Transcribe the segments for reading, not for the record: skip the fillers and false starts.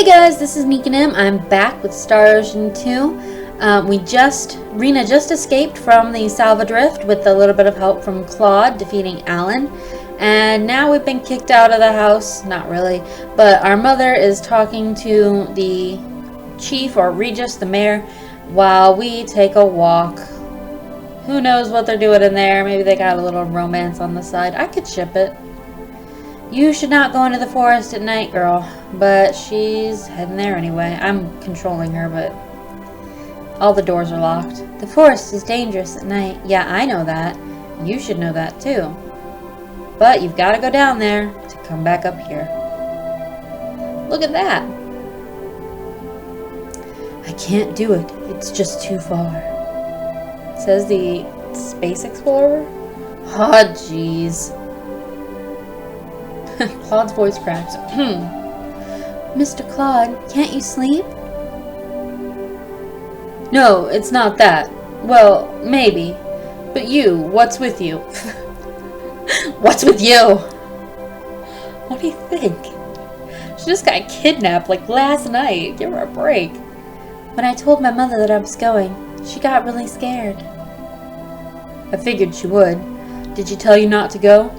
Hey guys, this is Nikanim. I'm back with Star Ocean 2. Rena just escaped from the Salva drift with a little bit of help from Claude defeating Alan. And now we've been kicked out of the house. Not really, but our mother is talking to the chief or Regis, the mayor, while we take a walk. Who knows what they're doing in there? Maybe they got a little romance on the side. I could ship it. You should not go into the forest at night, girl. But she's heading there anyway. I'm controlling her, but all the doors are locked. The forest is dangerous at night. Yeah, I know that. You should know that too. But you've got to go down there to come back up here. Look at that. I can't do it. It's just too far. Says the space explorer? Oh, jeez. Claude's voice cracks. Mr. Claude, can't you sleep? No, it's not that. Well, maybe. But you, what's with you? What's with you? What do you think? She just got kidnapped like last night. Give her a break. When I told my mother that I was going, she got really scared. I figured she would. Did she tell you not to go?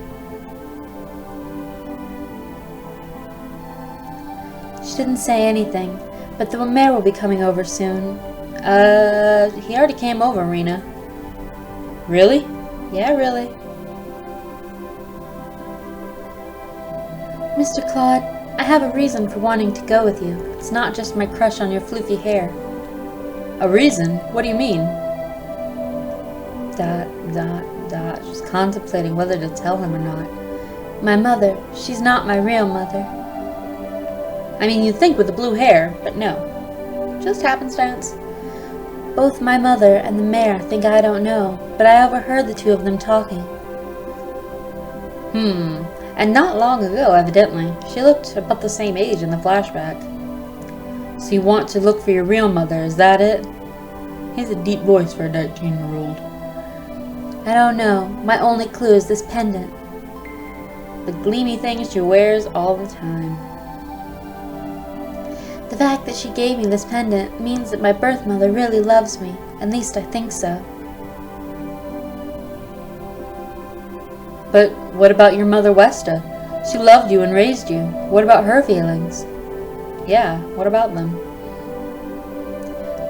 She didn't say anything, but the mayor will be coming over soon. He already came over, Rena. Really? Yeah, really. Mr. Claude, I have a reason for wanting to go with you. It's not just my crush on your floofy hair. A reason? What do you mean? ... She's contemplating whether to tell him or not. My mother, she's not my real mother. I mean, you'd think with the blue hair, but no. Just happenstance. Both my mother and the mayor think I don't know, but I overheard the two of them talking. And not long ago, evidently. She looked about the same age in the flashback. So you want to look for your real mother, is that it? He has a deep voice for a 19-year-old. I don't know. My only clue is this pendant. The gleamy thing she wears all the time. The fact that she gave me this pendant means that my birth mother really loves me. At least I think so. But what about your mother, Westa? She loved you and raised you. What about her feelings? Yeah, what about them?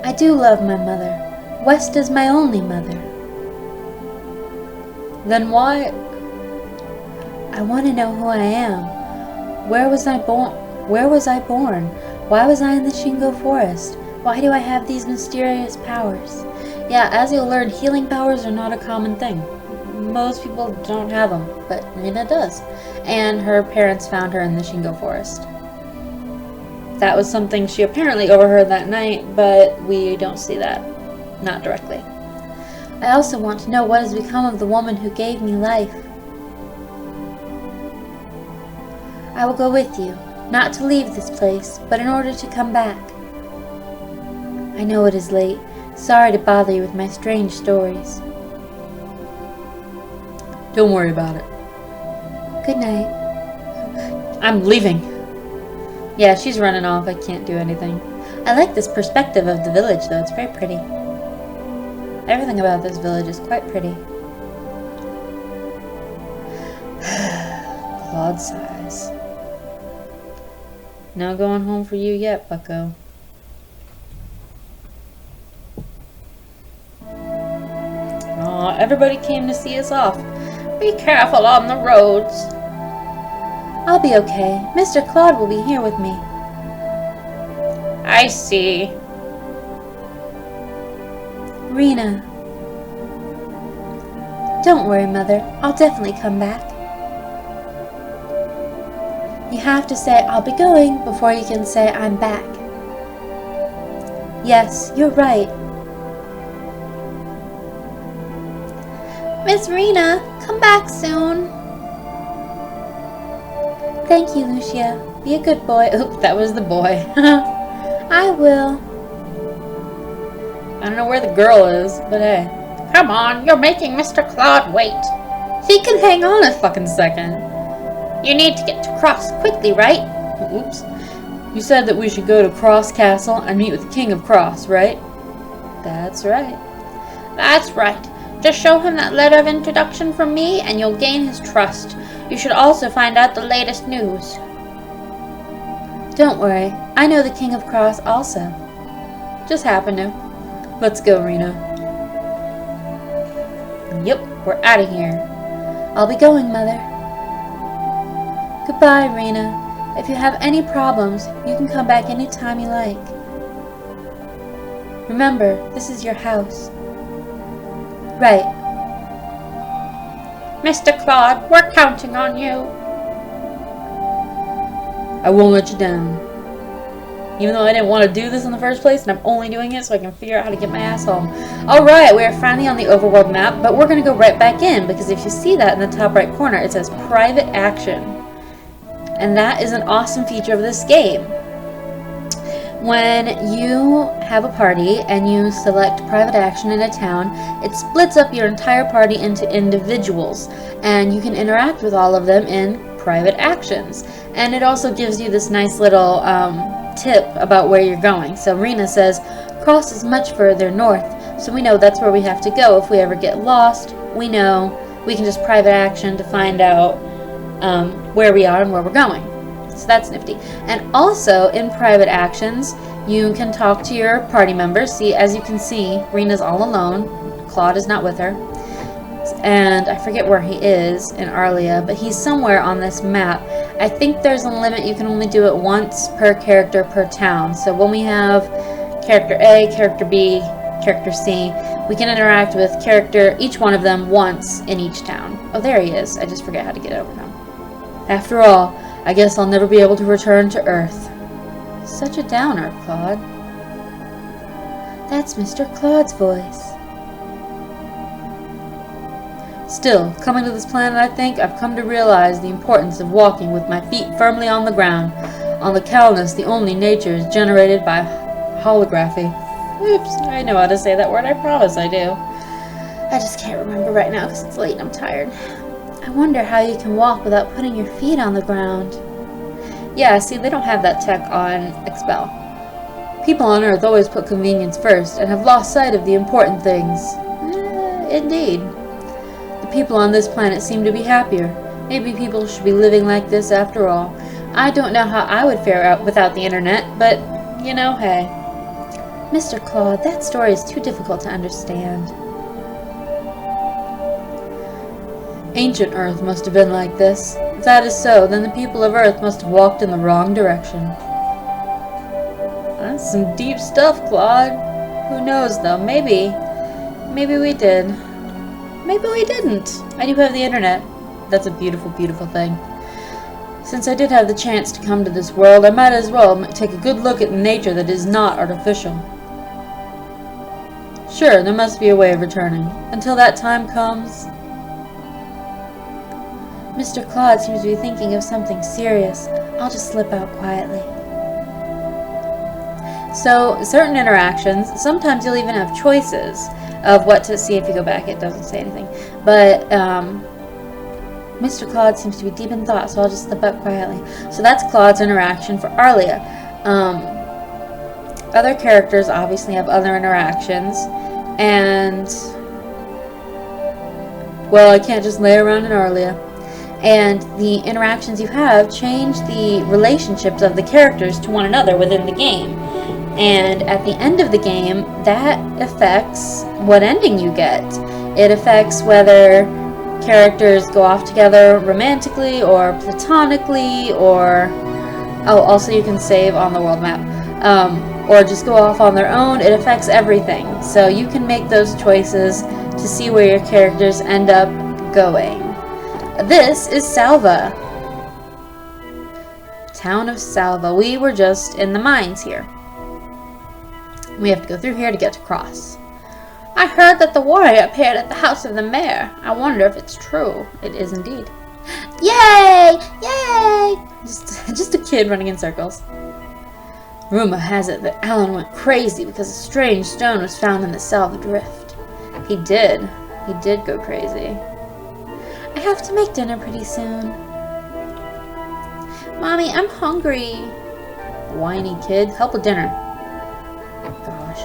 I do love my mother. Westa's my only mother. Then why? I want to know who I am. Where was I born? Why was I in the Shingo Forest? Why do I have these mysterious powers? Yeah, as you'll learn, healing powers are not a common thing. Most people don't have them, but Rena does. And her parents found her in the Shingo Forest. That was something she apparently overheard that night, but we don't see that. Not directly. I also want to know what has become of the woman who gave me life. I will go with you. Not to leave this place, but in order to come back. I know it is late. Sorry to bother you with my strange stories. Don't worry about it. Good night. I'm leaving. Yeah, she's running off. I can't do anything. I like this perspective of the village, though. It's very pretty. Everything about this village is quite pretty. Claude sighs. No going home for you yet, bucko. Aw, everybody came to see us off. Be careful on the roads. I'll be okay. Mr. Claude will be here with me. I see. Rena. Don't worry, Mother. I'll definitely come back. You have to say, I'll be going, before you can say, I'm back. Yes, you're right. Miss Rena, come back soon. Thank you, Lucia. Be a good boy. Oop, that was the boy. I will. I don't know where the girl is, but hey. Come on, you're making Mr. Claude wait. He can hang on a fucking second. You need to get across quickly, right? Oops. You said that we should go to Cross Castle and meet with the King of Cross, right? That's right. That's right. Just show him that letter of introduction from me and you'll gain his trust. You should also find out the latest news. Don't worry, I know the King of Cross also. Just happen to. Let's go, Rena. Yep, we're out of here. I'll be going, Mother. Goodbye, Rena. If you have any problems, you can come back anytime you like. Remember, this is your house. Right. Mr. Claude, we're counting on you. I won't let you down. Even though I didn't want to do this in the first place, and I'm only doing it so I can figure out how to get my ass home. Alright, we're finally on the overworld map, but we're going to go right back in, because if you see that in the top right corner, it says Private Action. And that is an awesome feature of this game. When you have a party and you select private action in a town, it splits up your entire party into individuals, and you can interact with all of them in private actions. And it also gives you this nice little tip about where you're going. So Rena says, Cross is much further north, so we know that's where we have to go. If we ever get lost, we know we can just private action to find out where we are and where we're going. So that's nifty. And also in private actions, you can talk to your party members. See, as you can see, Rena's all alone. Claude is not with her. And I forget where he is in Arlia, but he's somewhere on this map. I think there's a limit. You can only do it once per character per town. So when we have character A, character B, character C, we can interact with each one of them once in each town. Oh, there he is. I just forget how to get over him. After all, I guess I'll never be able to return to Earth. Such a downer, Claude. That's Mr. Claude's voice. Still, coming to this planet, I think I've come to realize the importance of walking with my feet firmly on the ground. On the Calnus, the only nature is generated by holography. Oops, I know how to say that word, I promise I do. I just can't remember right now because it's late and I'm tired. I wonder how you can walk without putting your feet on the ground. Yeah, see, they don't have that tech on Expel. People on Earth always put convenience first and have lost sight of the important things. Indeed. The people on this planet seem to be happier. Maybe people should be living like this after all. I don't know how I would fare out without the internet, but, you know, hey. Mr. Claude, that story is too difficult to understand. Ancient Earth must have been like this. If that is so, then the people of Earth must have walked in the wrong direction. That's some deep stuff, Claude. Who knows, though? Maybe we did. Maybe we didn't. I do have the internet. That's a beautiful, beautiful thing. Since I did have the chance to come to this world, I might as well take a good look at nature that is not artificial. Sure, there must be a way of returning. Until that time comes... Mr. Claude seems to be thinking of something serious. I'll just slip out quietly. So, certain interactions, sometimes you'll even have choices of what to see. If you go back, it doesn't say anything. But, Mr. Claude seems to be deep in thought, so I'll just slip out quietly. So that's Claude's interaction for Arlia. Other characters obviously have other interactions. And, well, I can't just lay around in Arlia. And the interactions you have change the relationships of the characters to one another within the game. And at the end of the game, that affects what ending you get. It affects whether characters go off together romantically or platonically, or... Oh, also you can save on the world map. Or just go off on their own. It affects everything. So you can make those choices to see where your characters end up going. This is Salva. Town of Salva. We were just in the mines here. We have to go through here to get to Cross. I heard that the warrior appeared at the house of the mayor. I wonder if it's true. It is indeed. Yay! Yay! Just a kid running in circles. Rumor has it that Alan went crazy because a strange stone was found in the Salva drift. He did. He did go crazy. I have to make dinner pretty soon. Mommy, I'm hungry. Whiny kid. Help with dinner. Gosh.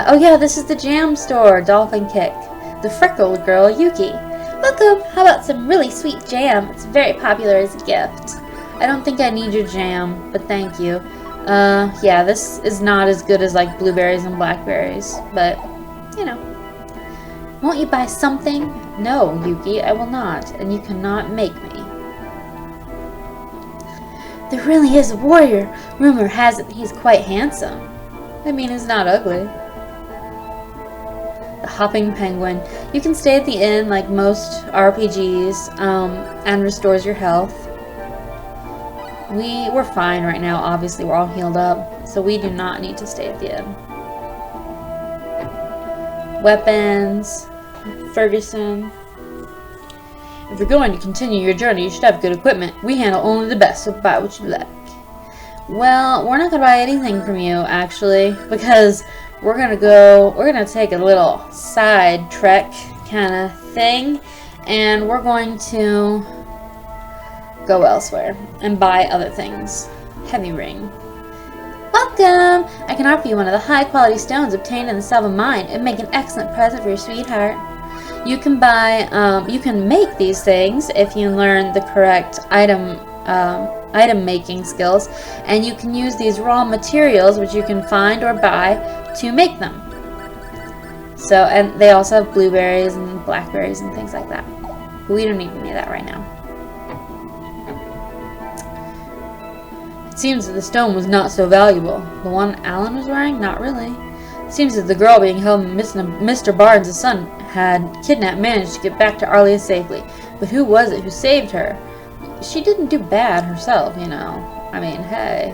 Oh yeah, this is the jam store, Dolphin Kick. The freckled girl, Yuki. Welcome! How about some really sweet jam? It's very popular as a gift. I don't think I need your jam, but thank you. Yeah, this is not as good as like blueberries and blackberries, but, you know. Won't you buy something? No, Yuki, I will not, and you cannot make me. There really is a warrior. Rumor has it he's quite handsome. I mean, he's not ugly. The Hopping Penguin. You can stay at the inn like most RPGs, and restores your health. We're fine right now, obviously we're all healed up, so we do not need to stay at the inn. Weapons, Ferguson. If you're going to continue your journey, you should have good equipment. We handle only the best, so buy what you like. Well, we're not going to buy anything from you, actually, because we're going to take a little side trek kind of thing, and we're going to go elsewhere and buy other things. Heavy ring. Welcome! I can offer you one of the high-quality stones obtained in the Salva mine and make an excellent present for your sweetheart. You can make these things if you learn the correct item making skills, and you can use these raw materials, which you can find or buy, to make them. So, and they also have blueberries and blackberries and things like that. But we don't need any of that right now. It seems that the stone was not so valuable. The one Alan was wearing? Not really. It seems that the girl being held in Mr. Barnes' son had kidnapped managed to get back to Arlia safely. But who was it who saved her? She didn't do bad herself, you know. I mean, hey.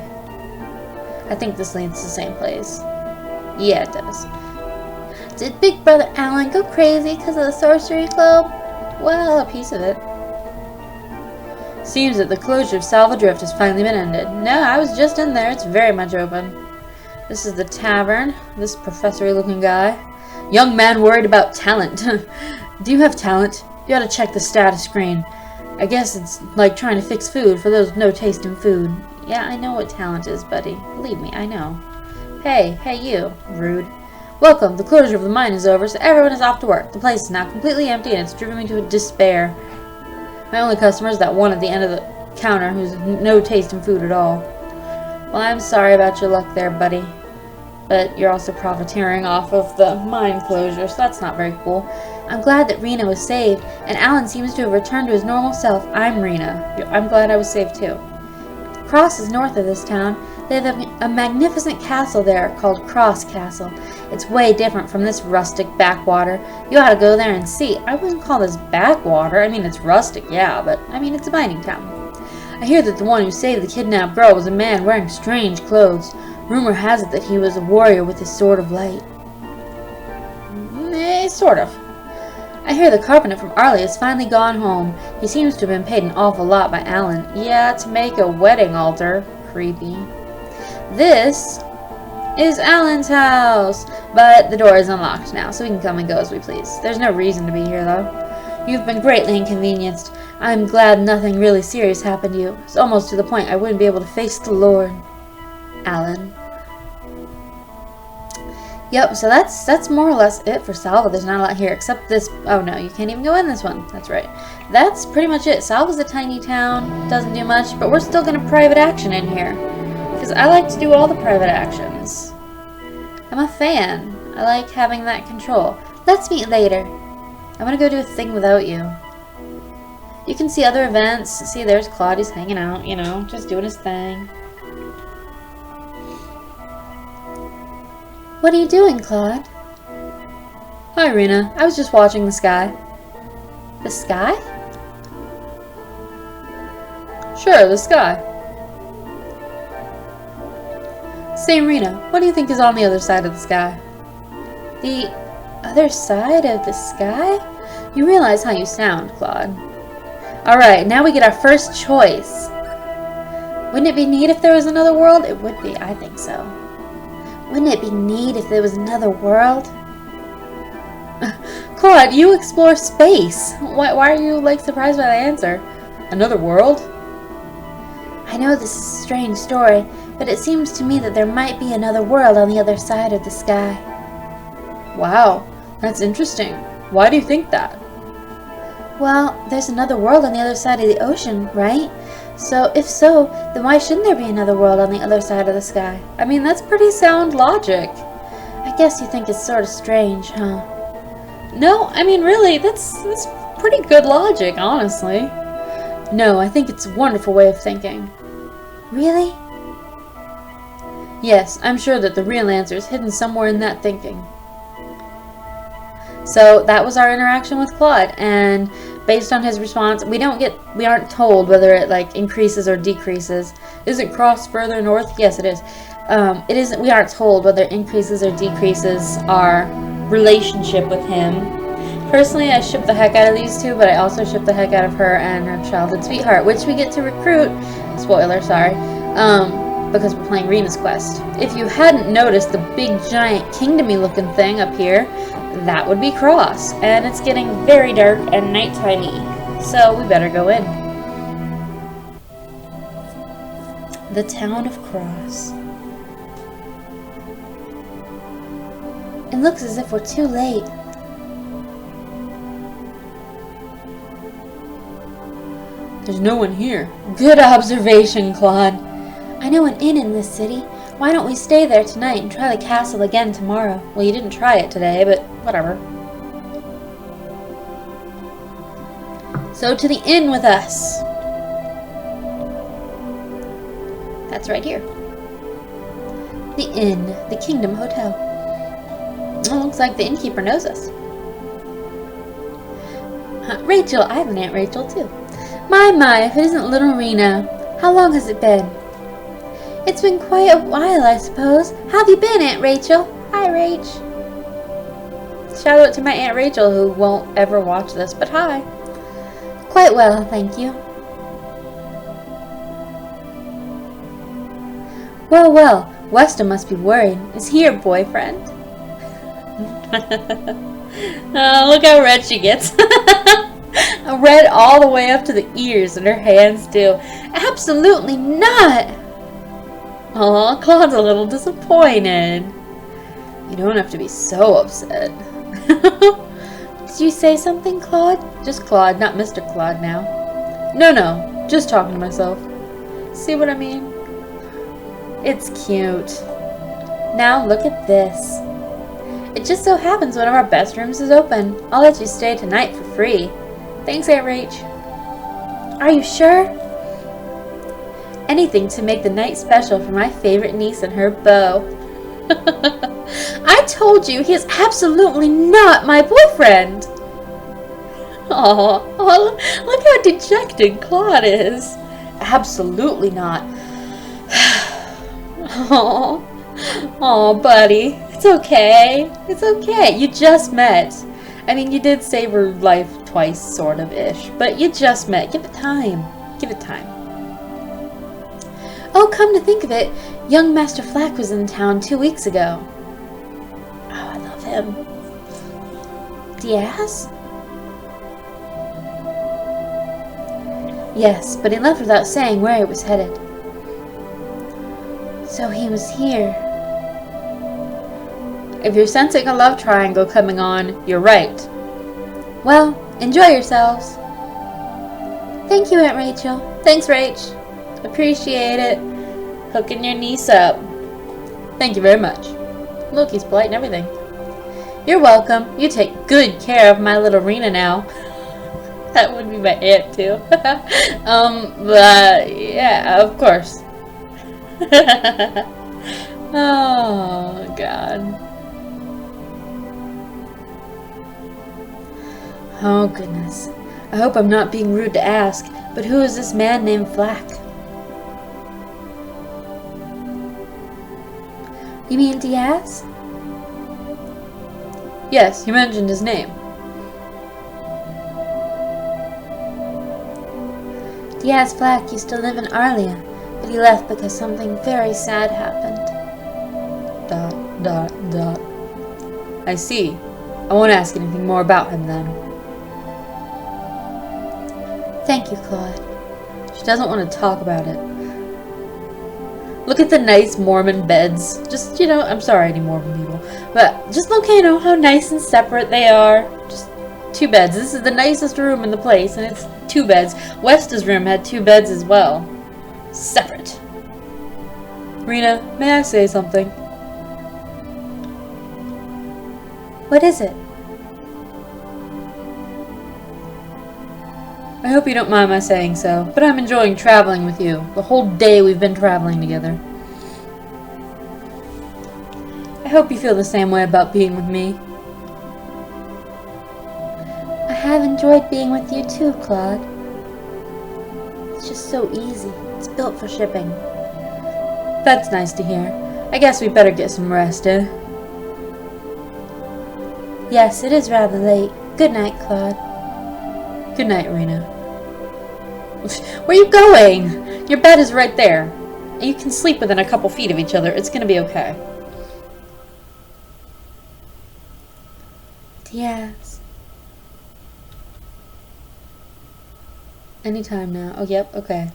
I think this leads to the same place. Yeah, it does. Did Big Brother Alan go crazy because of the sorcery club? Well, a piece of it. Seems that the closure of Salva Drift has finally been ended. No, I was just in there. It's very much open. This is the tavern. This professory-looking guy. Young man worried about talent. Do you have talent? You ought to check the status screen. I guess it's like trying to fix food for those no taste in food. Yeah, I know what talent is, buddy. Believe me, I know. Hey you. Rude. Welcome. The closure of the mine is over, so everyone is off to work. The place is now completely empty, and it's driven me to despair. My only customer is that one at the end of the counter who's no taste in food at all. Well, I'm sorry about your luck there, buddy. But you're also profiteering off of the mine closure, so that's not very cool. I'm glad that Rena was saved, and Alan seems to have returned to his normal self. I'm Rena. I'm glad I was saved too. Cross is north of this town. They have a magnificent castle there called Cross Castle. It's way different from this rustic backwater. You ought to go there and see. I wouldn't call this backwater. I mean, it's rustic, yeah, but I mean, it's a mining town. I hear that the one who saved the kidnapped girl was a man wearing strange clothes. Rumor has it that he was a warrior with his sword of light. Sort of. I hear the carpenter from Arlia has finally gone home. He seems to have been paid an awful lot by Alan. Yeah, to make a wedding altar. Creepy. This is Alan's house, but the door is unlocked now, so we can come and go as we please. There's no reason to be here, though. You've been greatly inconvenienced. I'm glad nothing really serious happened to you. It's almost to the point I wouldn't be able to face the Lord. Alan. Yep, so that's more or less it for Salva. There's not a lot here except this. Oh no, you can't even go in this one. That's right. That's pretty much it. Salva's a tiny town. Doesn't do much, but we're still going to private action in here. Because I like to do all the private actions. I'm a fan. I like having that control. Let's meet later. I'm going to go do a thing without you. You can see other events. See, there's Claude. He's hanging out, you know, just doing his thing. What are you doing, Claude? Hi, Rena. I was just watching the sky. The sky? Sure, the sky. Say, Rena, what do you think is on the other side of the sky? The other side of the sky? You realize how you sound, Claude. Alright, now we get our first choice. Wouldn't it be neat if there was another world? It would be, I think so. Wouldn't it be neat if there was another world? Claude, you explore space. Why are you, like, surprised by the answer? Another world? I know this is a strange story, but it seems to me that there might be another world on the other side of the sky. Wow, that's interesting. Why do you think that? Well, there's another world on the other side of the ocean, right? So, if so, then why shouldn't there be another world on the other side of the sky? I mean, that's pretty sound logic. I guess you think it's sort of strange, huh? No, I mean, really, that's pretty good logic, honestly. No, I think it's a wonderful way of thinking. Really? Yes, I'm sure that the real answer is hidden somewhere in that thinking. So that was our interaction with Claude, and based on his response, we aren't told whether it like increases or decreases. Is it crossed further north? Yes, it is. It isn't. We aren't told whether it increases or decreases our relationship with him. Personally, I ship the heck out of these two, but I also ship the heck out of her and her childhood sweetheart, which we get to recruit. Spoiler, sorry. Because we're playing Rena's quest. If you hadn't noticed the big giant kingdomy looking thing up here, that would be Cross, and it's getting very dark and nighttimey, so we better go in. The town of Cross. It looks as if we're too late. There's no one here. Good observation, Claude. I know an inn in this city. Why don't we stay there tonight and try the castle again tomorrow? Well, you didn't try it today, but whatever. So to the inn with us. That's right here. The inn, the Kingdom Hotel. Well, looks like the innkeeper knows us. Rachel, I have an Aunt Rachel too. My, if it isn't little Rena. How long has it been? It's been quite a while, I suppose. How have you been, Aunt Rachel? Hi, Rach. Shout out to my Aunt Rachel, who won't ever watch this, but hi. Quite well, thank you. Well, Weston must be worried. Is he your boyfriend? Oh, look how red she gets. Red all the way up to the ears, and her hands too. Absolutely not! Aw, Claude's a little disappointed. You don't have to be so upset. Did you say something, Claude? Just Claude, not Mr. Claude now. No, just talking to myself. See what I mean? It's cute. Now look at this. It just so happens one of our best rooms is open. I'll let you stay tonight for free. Thanks, Aunt Rach. Are you sure? Anything to make the night special for my favorite niece and her beau. I told you, he is absolutely not my boyfriend. Oh, look how dejected Claude is. Absolutely not. Oh, buddy. It's okay. It's okay. You just met. I mean, you did save her life twice, sort of-ish. But you just met. Give it time. Give it time. Oh, come to think of it, young Master Flack was in town 2 weeks ago. Oh, I love him. Diaz? Yes, but he left without saying where he was headed. So he was here. If you're sensing a love triangle coming on, you're right. Well, enjoy yourselves. Thank you, Aunt Rachel. Thanks, Rach. Appreciate it. Hooking your niece up. Thank you very much. Look, he's polite and everything. You're welcome. You take good care of my little Rena now. That would be my aunt too. But yeah, of course. Oh, God. Oh, goodness. I hope I'm not being rude to ask, but who is this man named Flack? You mean Diaz? Yes, you mentioned his name. Diaz Flack used to live in Arlia, but he left because something very sad happened. ... I see. I won't ask anything more about him then. Thank you, Claude. She doesn't want to talk about it. Look at the nice Mormon beds. Just, you know, I'm sorry, any Mormon people. But just look, you know, how nice and separate they are. Just 2 beds. This is the nicest room in the place, and it's 2 beds. Westa's room had 2 beds as well. Separate. Rena, may I say something? What is it? I hope you don't mind my saying so, but I'm enjoying traveling with you. The whole day we've been traveling together. I hope you feel the same way about being with me. I have enjoyed being with you too, Claude. It's just so easy. It's built for shipping. That's nice to hear. I guess we better get some rest, eh? Yes, it is rather late. Good night, Claude. Good night, Rena. Where are you going? Your bed is right there. And you can sleep within a couple feet of each other. It's gonna be okay. Yes. Anytime now. Oh, yep, okay.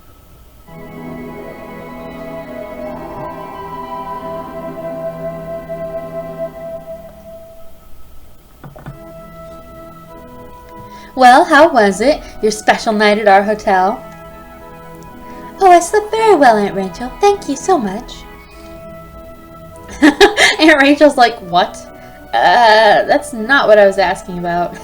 Well, how was it? Your special night at our hotel? Oh, I slept very well, Aunt Rachel. Thank you so much. Aunt Rachel's like, what? That's not what I was asking about.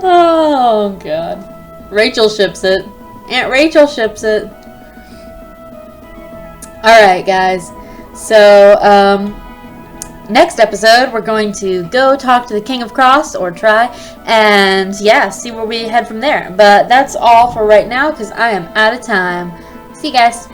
Oh, God. Rachel ships it. Aunt Rachel ships it. Alright, guys. So, next episode, we're going to go talk to the King of Cross, or try, and yeah, see where we head from there. But that's all for right now, because I am out of time. See you guys.